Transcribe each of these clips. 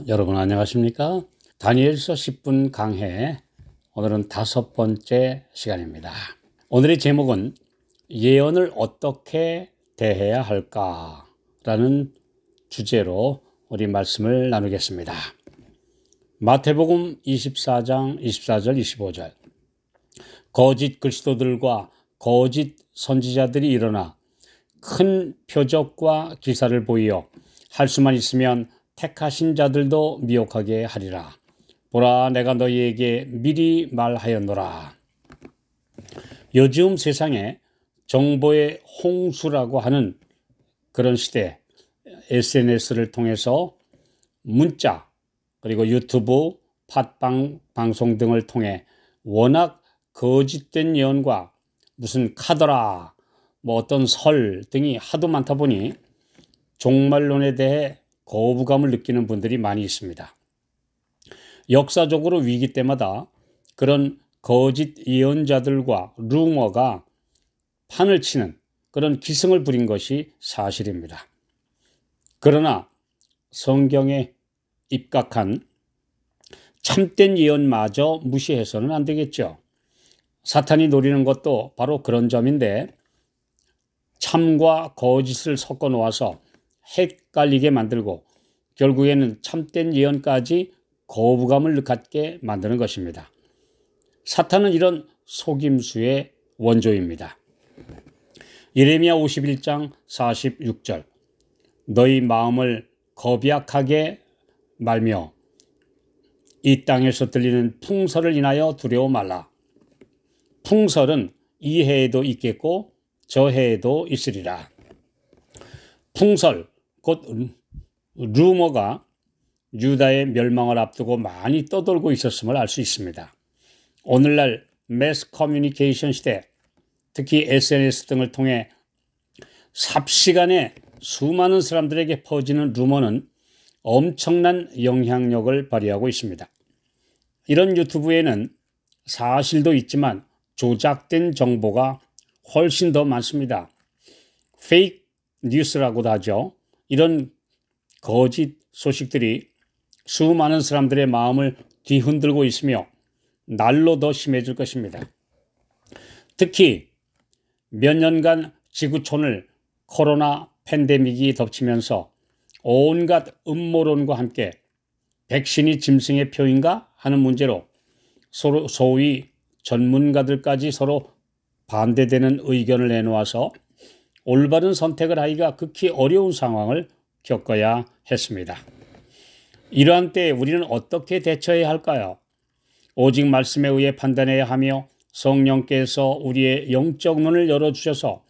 여러분 안녕하십니까? 다니엘서 10분 강해, 오늘은 5번째 시간입니다. 오늘의 제목은 예언을 어떻게 대해야 할까라는 주제로 우리 말씀을 나누겠습니다. 마태복음 24장 24절 25절, 거짓 그리스도들과 거짓 선지자들이 일어나 큰 표적과 기사를 보이어 할 수만 있으면 택하신 자들도 미혹하게 하리라. 보라, 내가 너희에게 미리 말하였노라. 요즘 세상에 정보의 홍수라고 하는 그런 시대, SNS를 통해서 문자 그리고 유튜브, 팟빵 방송 등을 통해 워낙 거짓된 예언과 무슨 카더라, 어떤 설 등이 하도 많다 보니 종말론에 대해 거부감을 느끼는 분들이 많이 있습니다. 역사적으로 위기 때마다 그런 거짓 예언자들과 루머가 판을 치는 그런 기승을 부린 것이 사실입니다. 그러나 성경에 입각한 참된 예언마저 무시해서는 안 되겠죠. 사탄이 노리는 것도 바로 그런 점인데, 참과 거짓을 섞어 놓아서 헷갈리게 만들고 결국에는 참된 예언까지 거부감을 갖게 만드는 것입니다. 사탄은 이런 속임수의 원조입니다. 예레미야 51장 46절, 너희 마음을 겁약하게 말며 이 땅에서 들리는 풍설을 인하여 두려워 말라. 풍설은 이 해에도 있겠고 저 해에도 있으리라. 풍설, 곧 루머가 유다의 멸망을 앞두고 많이 떠돌고 있었음을 알 수 있습니다. 오늘날 매스 커뮤니케이션 시대, 특히 SNS 등을 통해 삽시간에 수많은 사람들에게 퍼지는 루머는 엄청난 영향력을 발휘하고 있습니다. 이런 유튜브에는 사실도 있지만 조작된 정보가 훨씬 더 많습니다. 페이크 뉴스라고도 하죠. 이런 거짓 소식들이 수많은 사람들의 마음을 뒤흔들고 있으며 날로 더 심해질 것입니다. 특히 몇 년간 지구촌을 코로나 팬데믹이 덮치면서 온갖 음모론과 함께 백신이 짐승의 표인가 하는 문제로 소위 전문가들까지 서로 반대되는 의견을 내놓아서 올바른 선택을 하기가 극히 어려운 상황을 겪어야 했습니다. 이러한 때에 우리는 어떻게 대처해야 할까요? 오직 말씀에 의해 판단해야 하며 성령께서 우리의 영적 눈을 열어주셔서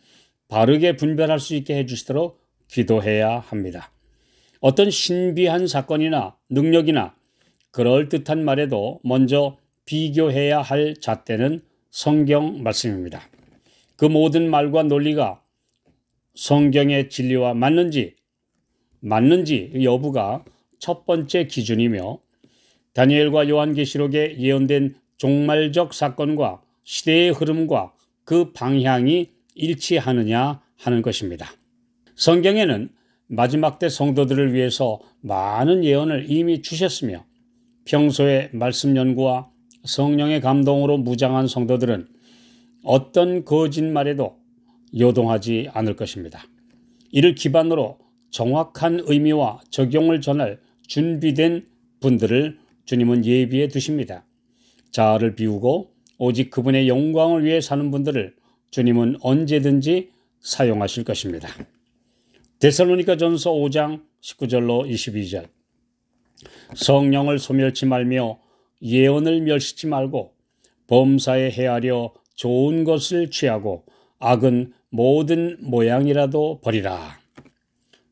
바르게 분별할 수 있게 해주시도록 기도해야 합니다. 어떤 신비한 사건이나 능력이나 그럴듯한 말에도 먼저 비교해야 할 잣대는 성경 말씀입니다. 그 모든 말과 논리가 성경의 진리와 맞는지 여부가 첫 번째 기준이며, 다니엘과 요한계시록에 예언된 종말적 사건과 시대의 흐름과 그 방향이 일치하느냐 하는 것입니다. 성경에는 마지막 때 성도들을 위해서 많은 예언을 이미 주셨으며, 평소에 말씀 연구와 성령의 감동으로 무장한 성도들은 어떤 거짓말에도 요동하지 않을 것입니다. 이를 기반으로 정확한 의미와 적용을 전할 준비된 분들을 주님은 예비해 두십니다. 자아를 비우고 오직 그분의 영광을 위해 사는 분들을 주님은 언제든지 사용하실 것입니다. 데살로니가전서 5장 19절로 22절, 성령을 소멸치 말며 예언을 멸시치 말고 범사에 헤아려 좋은 것을 취하고 악은 모든 모양이라도 버리라.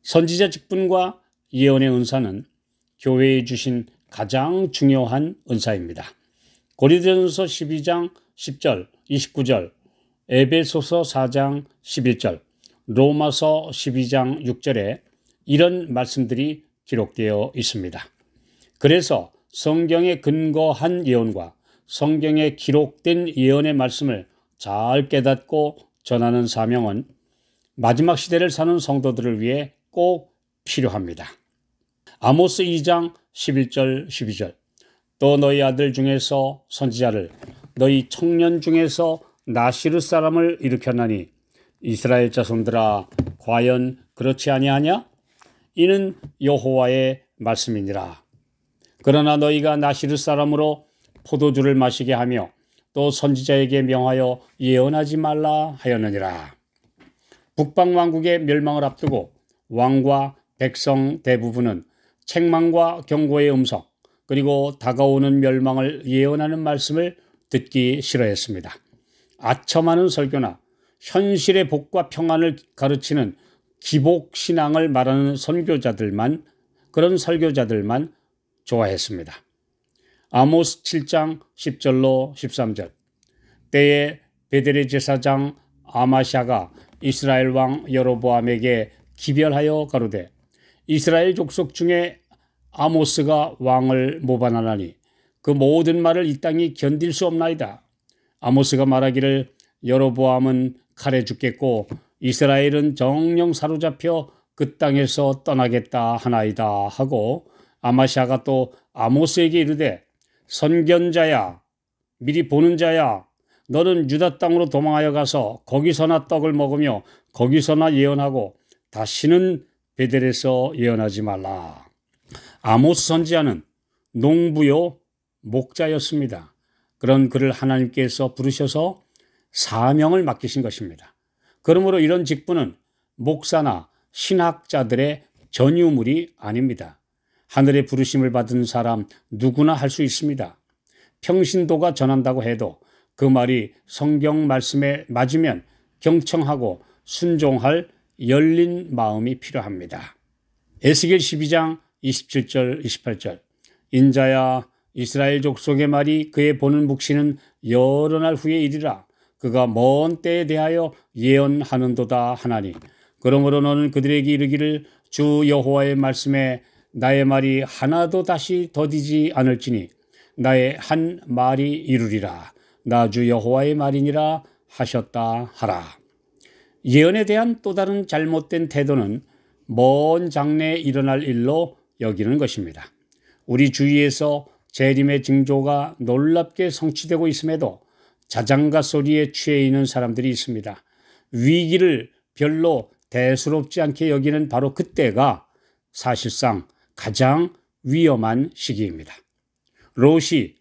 선지자 직분과 예언의 은사는 교회에 주신 가장 중요한 은사입니다. 고린도전서 12장 10절, 29절, 에베소서 4장 11절, 로마서 12장 6절에 이런 말씀들이 기록되어 있습니다. 그래서 성경에 근거한 예언과 성경에 기록된 예언의 말씀을 잘 깨닫고 전하는 사명은 마지막 시대를 사는 성도들을 위해 꼭 필요합니다. 아모스 2장 11절 12절. 또 너희 아들 중에서 선지자를 너희 청년 중에서 나시르 사람을 일으켰나니 이스라엘 자손들아 과연 그렇지 아니하냐? 이는 여호와의 말씀이니라. 그러나 너희가 나시르 사람으로 포도주를 마시게 하며 또 선지자에게 명하여 예언하지 말라 하였느니라. 북방 왕국의 멸망을 앞두고 왕과 백성 대부분은 책망과 경고의 음성 그리고 다가오는 멸망을 예언하는 말씀을 듣기 싫어했습니다. 아첨하는 설교나 현실의 복과 평안을 가르치는 기복신앙을 말하는 그런 설교자들만 좋아했습니다. 아모스 7장 10절로 13절. 때에 베델의 제사장 아마샤가 이스라엘 왕 여로보암에게 기별하여 가로되 이스라엘 족속 중에 아모스가 왕을 모반하나니 그 모든 말을 이 땅이 견딜 수 없나이다. 아모스가 말하기를 여로보암은 칼에 죽겠고 이스라엘은 정령 사로잡혀 그 땅에서 떠나겠다 하나이다 하고 아마샤가 또 아모스에게 이르되 선견자야 미리 보는 자야 너는 유다 땅으로 도망하여 가서 거기서나 떡을 먹으며 거기서나 예언하고 다시는 베델에서 예언하지 말라. 아모스 선지자는 농부요 목자였습니다. 그런 그를 하나님께서 부르셔서 사명을 맡기신 것입니다. 그러므로 이런 직분은 목사나 신학자들의 전유물이 아닙니다. 하늘의 부르심을 받은 사람 누구나 할 수 있습니다. 평신도가 전한다고 해도 그 말이 성경 말씀에 맞으면 경청하고 순종할 열린 마음이 필요합니다. 에스겔 12장 27절 28절. 인자야 이스라엘 족속의 말이 그의 보는 묵시는 여러 날 후에 이르라. 그가 먼 때에 대하여 예언하는도다 하나니 그러므로 너는 그들에게 이르기를 주 여호와의 말씀에 나의 말이 하나도 다시 더디지 않을지니 나의 한 말이 이루리라. 나 주 여호와의 말이니라 하셨다 하라. 예언에 대한 또 다른 잘못된 태도는 먼 장래에 일어날 일로 여기는 것입니다. 우리 주위에서 재림의 징조가 놀랍게 성취되고 있음에도 자장가 소리에 취해 있는 사람들이 있습니다. 위기를 별로 대수롭지 않게 여기는 바로 그때가 사실상 가장 위험한 시기입니다. 롯이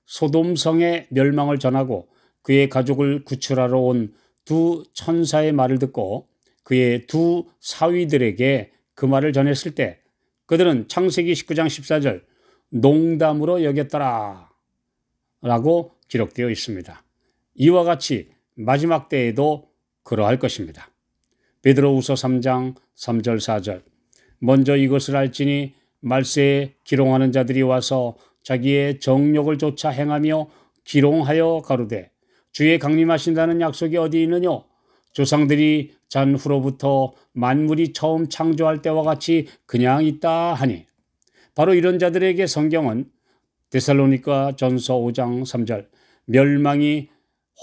소돔성의 멸망을 전하고 그의 가족을 구출하러 온 두 천사의 말을 듣고 그의 두 사위들에게 그 말을 전했을 때 그들은 창세기 19장 14절 농담으로 여겼더라 라고 기록되어 있습니다. 이와 같이 마지막 때에도 그러할 것입니다. 베드로후서 3장 3절 4절. 먼저 이것을 알지니 말세에 기롱하는 자들이 와서 자기의 정욕을 쫓아 행하며 기롱하여 가로되 주의 강림하신다는 약속이 어디 있느뇨? 조상들이 잔 후로부터 만물이 처음 창조할 때와 같이 그냥 있다 하니 바로 이런 자들에게 성경은 데살로니가 전서 5장 3절 멸망이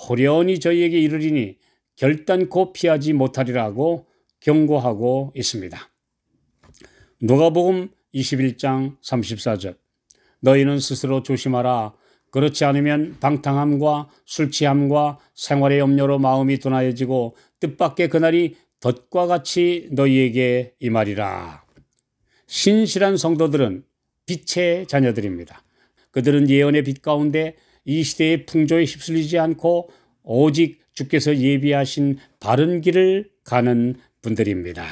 호련히 저희에게 이르리니 결단코 피하지 못하리라고 경고하고 있습니다. 누가복음 21장 34절 너희는 스스로 조심하라. 그렇지 않으면 방탕함과 술취함과 생활의 염려로 마음이 둔하여지고 뜻밖의 그날이 덫과 같이 너희에게 임하리라. 신실한 성도들은 빛의 자녀들입니다. 그들은 예언의 빛 가운데 이 시대의 풍조에 휩쓸리지 않고 오직 주께서 예비하신 바른 길을 가는 분들입니다.